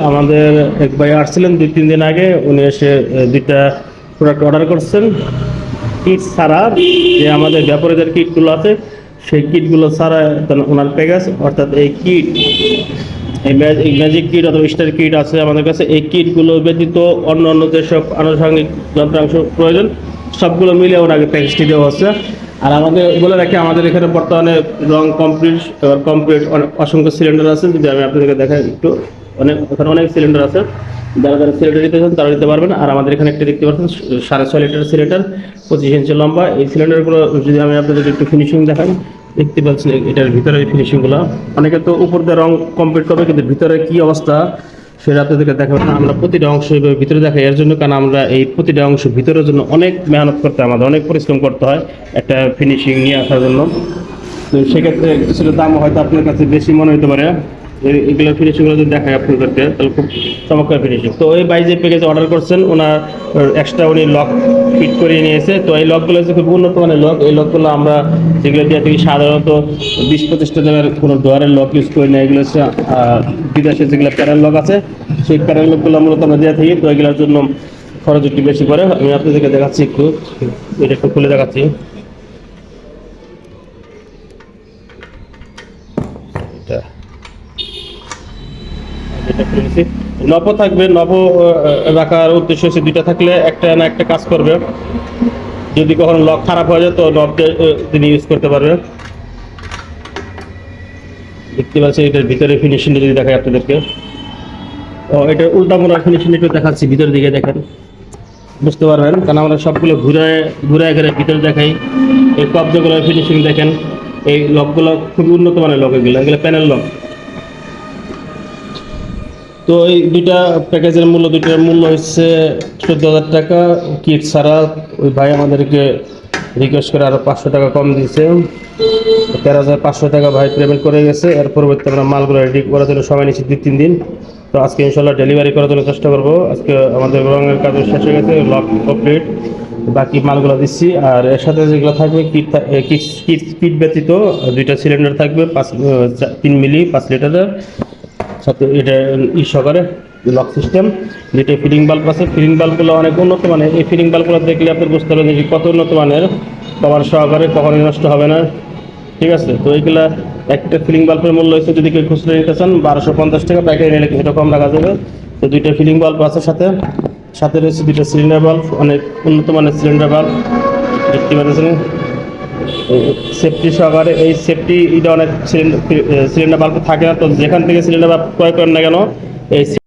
আমাদের এক ভাই আসছিলেন 2-3 দিন আগে, উনি এসে দুইটা প্রোডাক্ট অর্ডার করছেন কিট ছাড়া। যে আমাদের ব্যাপারীদের কিটগুলো আছে সেই কিটগুলো ছাড়া ওনার প্যাকেজ, অর্থাৎ এই কিট, এই ম্যাজিক কিট অথবা স্টার কিট আছে আমাদের কাছে। এই কিটগুলো ব্যতীত অন্য অন্য যেসব আনুষঙ্গিক যন্ত্রাংশ প্রয়োজন সবগুলো মিলে ওনাকে প্যাকেজটি দেওয়া হচ্ছে। আর আমাদের বলে রাখি, আমাদের এখানে বর্তমানে রং কমপ্লিট অসংখ্য সিলিন্ডার আছে। যদি আমি আপনাদেরকে দেখাই একটু, ওখানে অনেক সিলিন্ডার আছে। যারা যারা সিলিন্ডার নিতে চান তারা নিতে পারবেন। আর আমাদের এখানে একটা দেখতে পাচ্ছেন 6.5 লিটার সিলিন্ডার, 25 ইঞ্চি লম্বা। এই সিলিন্ডারগুলো যদি আমি আপনাদের একটু ফিনিশিং দেখাই, দেখতে পাচ্ছেন এটার ভিতরে ফিনিশিংগুলো। অনেকে তো উপর দিয়ে রং কমপ্লিট করবে, কিন্তু ভিতরে কি অবস্থা সেটা আপনাদেরকে দেখাবেন। আমরা প্রতিটা অংশ এইভাবে ভিতরে দেখাই এর জন্য, কারণ আমরা এই প্রতিটা অংশ ভিতরের জন্য অনেক মেহনত করতে হয়, আমাদের অনেক পরিশ্রম করতে হয় একটা ফিনিশিং নিয়ে আসার জন্য। তো সেক্ষেত্রে কিছুটা দাম হয়তো আপনার কাছে বেশি মনে হতে পারে। এগুলো ফিনিশিংগুলো যদি দেখায় আপনাদেরকে, তাহলে খুব চমৎকার ফিনিশিং। তো এই ভাই যে প্যাকেজ অর্ডার করছেন, ওনার এক্সট্রা উনি লক ফিট করিয়ে নিয়েছে। তো এই লকগুলো হচ্ছে খুব উন্নত মানের লক। এই লকগুলো আমরা যেগুলো দিয়ে থাকি সাধারণত 20-25 টাকার কোনো ডোয়ারের লক ইউজ করি না। এগুলো হচ্ছে বিদেশে যেগুলো প্যানেল লক আছে, সেই প্যানেল লকগুলো মূলত আমরা দিয়ে থাকি। তো এগুলোর জন্য খরচ একটু বেশি পড়ে। আমি আপনাদেরকে দেখাচ্ছি, একটু এটা একটু খুলে দেখাচ্ছি। নব থাকবে, নব রাখার উদ্দেশ্য হচ্ছে দুইটা থাকলে একটা না একটা কাজ করবে। যদি কখনো লক খারাপ হয়ে যায় তো নব তিনি ইউজ করতে পারবে। দেখতে পাচ্ছি এটার ভিতরে ফিনিশিংটা যদি দেখাই আপনাদেরকে, এটা উল্টা মোড়া ফিনিশিং একটু দেখাচ্ছি, ভিতরের দিকে দেখেন বুঝতে পারবেন। কারণ আমরা সবগুলো ঘুরে ঘুরে ভিতরে দেখাই। এই কবজাগুলো ফিনিশিং দেখেন। এই লকগুলো খুবই উন্নত মানের লক, এগুলো প্যানেল লক। তো এই দুইটা প্যাকেজের মূল্য, দুইটার মূল্য হচ্ছে 14,000 টাকা কিট ছাড়া। ওই ভাই আমাদেরকে রিকোয়েস্ট করে আরও 500 টাকা কম দিয়েছে, 13,500 টাকা ভাই পেমেন্ট করে গেছে। এর পরবর্তী আমরা মালগুলো রেডি করার জন্য সময় নিচ্ছি 2-3 দিন। তো আজকে ইনশাল্লাহ ডেলিভারি করার জন্য চেষ্টা করবো। আজকে আমাদের রঙের কাজ শেষ হয়ে গেছে, লক কমপ্লিট, বাকি মালগুলো দিচ্ছি। আর এর সাথে যেগুলো থাকবে কিট ব্যতীত দুইটা সিলিন্ডার থাকবে, 3 মিলি 5 লিটারের সাথে। এটা সহকারে লক সিস্টেম, যেটা ফিডিং বাল্ব আছে। ফিডিং বাল্বগুলো অনেক উন্নত মানের। এই ফিডিং বাল্বগুলো দেখলে আপনি বুঝতে পারবেন যে কত উন্নত মানের, কভার সহকারে, কখনোই নষ্ট হবে না। ঠিক আছে, তো এইগুলা একটা ফিলিং বাল্বের মূল্য হচ্ছে, যদি কেউ খুচরো নিতে চান 1250 টাকা, প্যাকেট নিলে কিছুটা কম রাখা যাবে। তো দুইটা ফিলিং বাল্ব আছে সাথে, সাথে রয়েছে দুইটা সিলিন্ডার বাল্ব, অনেক উন্নত মানের সিলিন্ডার বাল্ব দেখতে পাচ্ছেন সেফটি সহকারে। এই সেফটি এটা অনেক সিলিন্ডার বাল্ব থাকে না। তো যেখান থেকে সিলিন্ডার বাল্ব ক্রয় করেন না কেন, এই